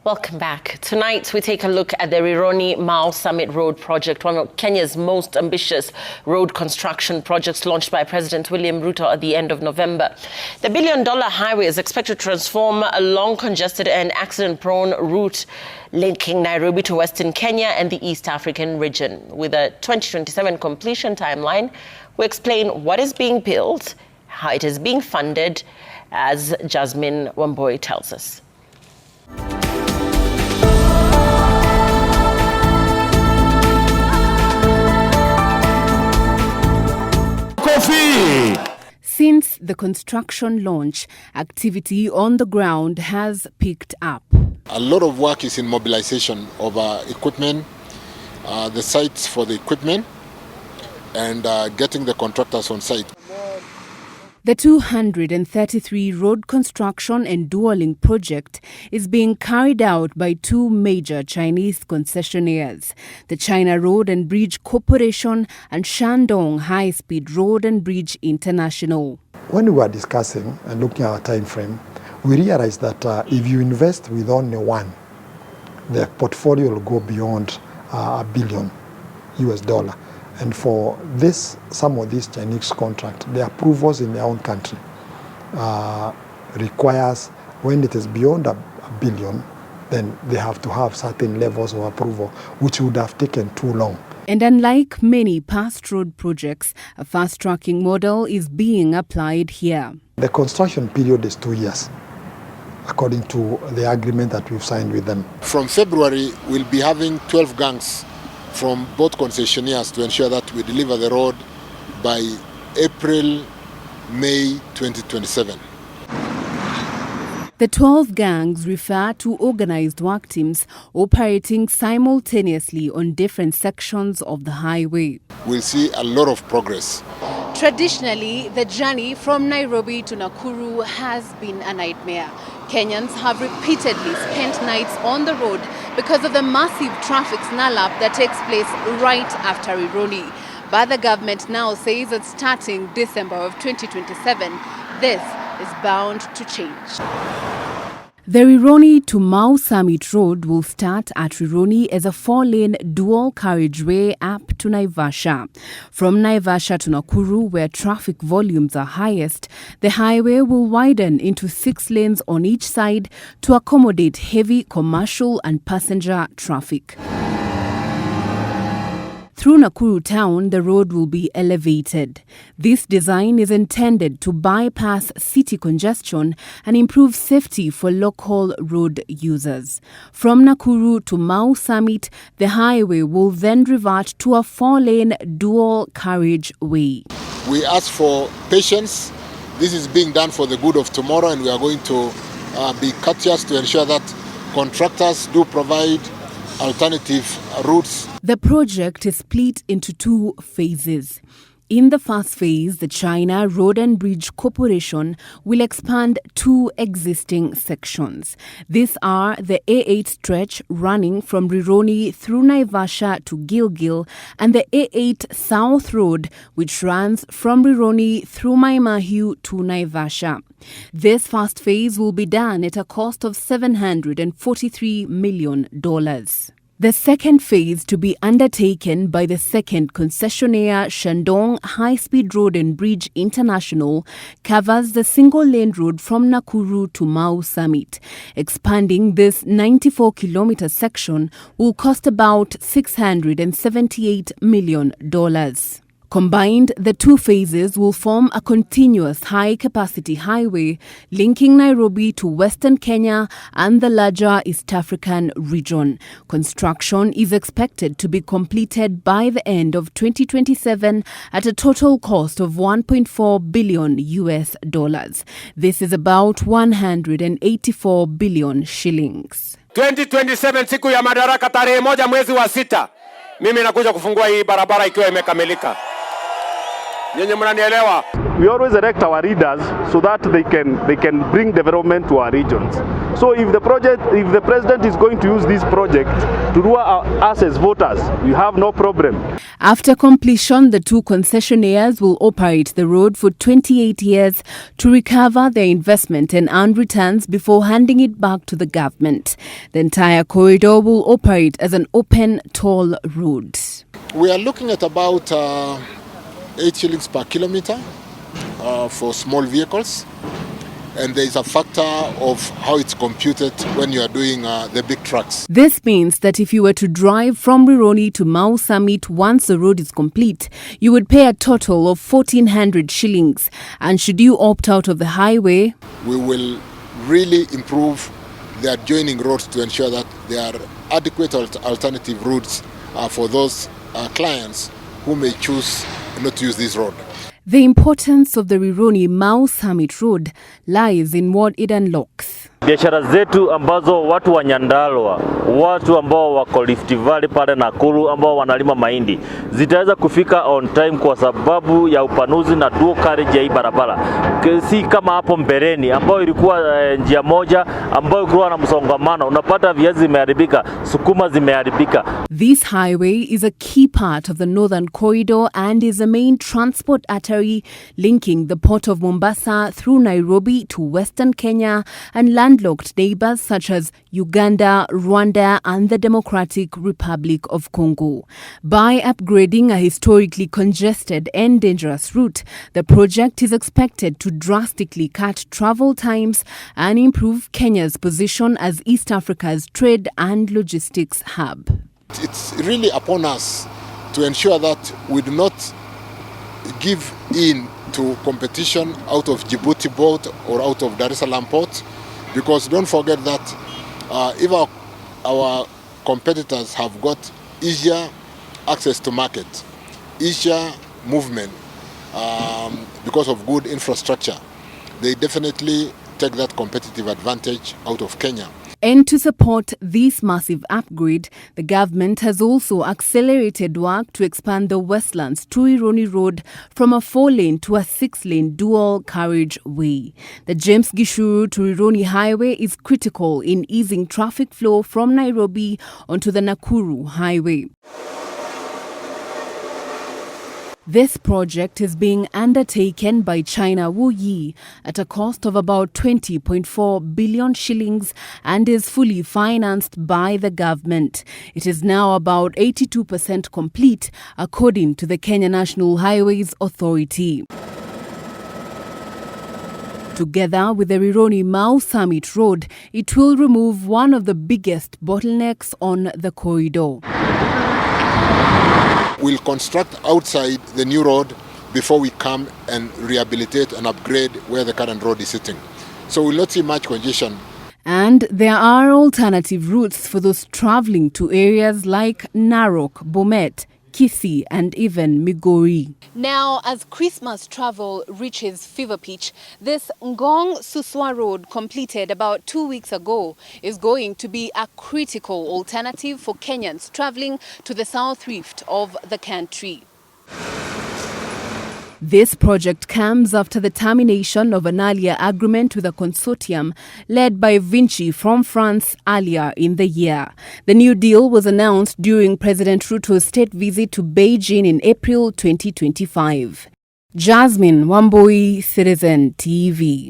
Welcome back. Tonight, we take a look at the Rironi Mau Summit Road project, one of Kenya's most ambitious road construction projects launched by President William Ruto at the end of November. The billion-dollar highway is expected to transform a long-congested and accident-prone route linking Nairobi to Western Kenya and the East African region. With a 2027 completion timeline, we explain what is being built, how it is being funded, as Jasmine Wamboi tells us. Since the construction launch, activity on the ground has picked up. A lot of work is in mobilization of equipment, the sites for the equipment, and getting the contractors on site. The 233 road construction and dual-link project is being carried out by two major Chinese concessionaires, the China Road and Bridge Corporation and Shandong High-Speed Road and Bridge International. When we were discussing and looking at our time frame, we realized that if you invest with only one, the portfolio will go beyond $1 billion. And for this, some of these Chinese contracts, the approvals in their own country requires, when it is beyond $1 billion, then they have to have certain levels of approval, which would have taken too long. And unlike many past road projects, a fast-tracking model is being applied here. The construction period is 2 years, according to the agreement that we've signed with them. From February, we'll be having 12 gangs from both concessionaires to ensure that we deliver the road by April, May 2027. The 12 gangs refer to organized work teams operating simultaneously on different sections of the highway. We'll see a lot of progress. Traditionally, the journey from Nairobi to Nakuru has been a nightmare. Kenyans have repeatedly spent nights on the road because of the massive traffic snarl-up that takes place right after Rironi. But the government now says that starting December of 2027, this is bound to change. The Rironi to Mau Summit Road will start at Rironi as a 4-lane dual carriageway up to Naivasha. From Naivasha to Nakuru, where traffic volumes are highest, the highway will widen into 6 lanes on each side to accommodate heavy commercial and passenger traffic. Through Nakuru town, the road will be elevated. This design is intended to bypass city congestion and improve safety for local road users. From Nakuru to Mau Summit, the highway will then revert to a 4-lane dual carriageway. We ask for patience. This is being done for the good of tomorrow, and we are going to be courteous to ensure that contractors do provide alternative routes. The project is split into 2 phases. In the first phase, the China Road and Bridge Corporation will expand 2 existing sections. These are the A8 stretch running from Rironi through Naivasha to Gilgil and the A8 South Road, which runs from Rironi through Mai Mahiu to Naivasha. This first phase will be done at a cost of $743 million. The second phase, to be undertaken by the second concessionaire Shandong High-Speed Road and Bridge International, covers the single-lane road from Nakuru to Mau Summit. Expanding this 94-kilometer section will cost about $678 million. Combined, the 2 phases will form a continuous high-capacity highway linking Nairobi to Western Kenya and the larger East African region. Construction is expected to be completed by the end of 2027 at a total cost of $1.4 billion. This is about 184 billion shillings. 2027 siku ya madaraka tarehe 1 mwezi wa 6. Mimi nakuja kufungua hii barabara ikiwa imekamilika. Nyenye mnanielewa? We always elect our leaders so that they can bring development to our regions. So if the president is going to use this project to lure us as voters, we have no problem. After completion, the two concessionaires will operate the road for 28 years to recover their investment and earn returns before handing it back to the government. The entire corridor will operate as an open toll road. We are looking at about 8 shillings per kilometer for small vehicles, and there is a factor of how it's computed when you are doing the big trucks. This means that if you were to drive from Rironi to Mau Summit once the road is complete, you would pay a total of 1,400 shillings. And should you opt out of the highway, we will really improve the adjoining roads to ensure that there are adequate alternative routes for those clients who may choose not to use this road. the importance of the Rironi Mau Summit Road lies in what it unlocks. Biashara zetu ambazo watu wa Nyandarua, watu ambao wako Rift Valley pale Nakuru ambao wanalima mahindi zitaweza kufika on time kwa sababu ya upanuzi na dual carriage ya hii barabara. Si kama hapo mbeleni ambao ilikuwa njia moja ambayo ilikuwa na msongamano, unapata viazi zimeharibika, sukuma zimeharibika. This highway is a key part of the Northern Corridor and is a main transport artery linking the port of Mombasa through Nairobi to Western Kenya and landlocked neighbors such as Uganda, Rwanda and the Democratic Republic of Congo. By upgrading a historically congested and dangerous route, the project is expected to drastically cut travel times and improve Kenya's position as East Africa's trade and logistics hub. It's really upon us to ensure that we do not give in to competition out of Djibouti port or out of Dar es Salaam port, because don't forget that if our competitors have got easier access to market, easier movement because of good infrastructure, they definitely take that competitive advantage out of Kenya. And to support this massive upgrade, the government has also accelerated work to expand the Westlands to Rironi Road from a 4-lane to a 6-lane dual carriage way. The James Gishuru to Rironi Highway is critical in easing traffic flow from Nairobi onto the Nakuru Highway. This project is being undertaken by China Wu Yi at a cost of about 20.4 billion shillings and is fully financed by the government. It is now about 82% complete, according to the Kenya National Highways Authority. Together with the Rironi Mau Summit Road, it will remove one of the biggest bottlenecks on the corridor. We'll construct outside the new road before we come and rehabilitate and upgrade where the current road is sitting. So we'll not see much congestion. And there are alternative routes for those traveling to areas like Narok, Bomet, Kisii and even Migori. Now, as Christmas travel reaches fever pitch, this Ngong Suswa Road, completed about 2 weeks ago, is going to be a critical alternative for Kenyans traveling to the south rift of the country. This project comes after the termination of an earlier agreement with a consortium led by Vinci from France earlier in the year. The new deal was announced during President Ruto's state visit to Beijing in April 2025. Jasmine Wamboi, Citizen TV.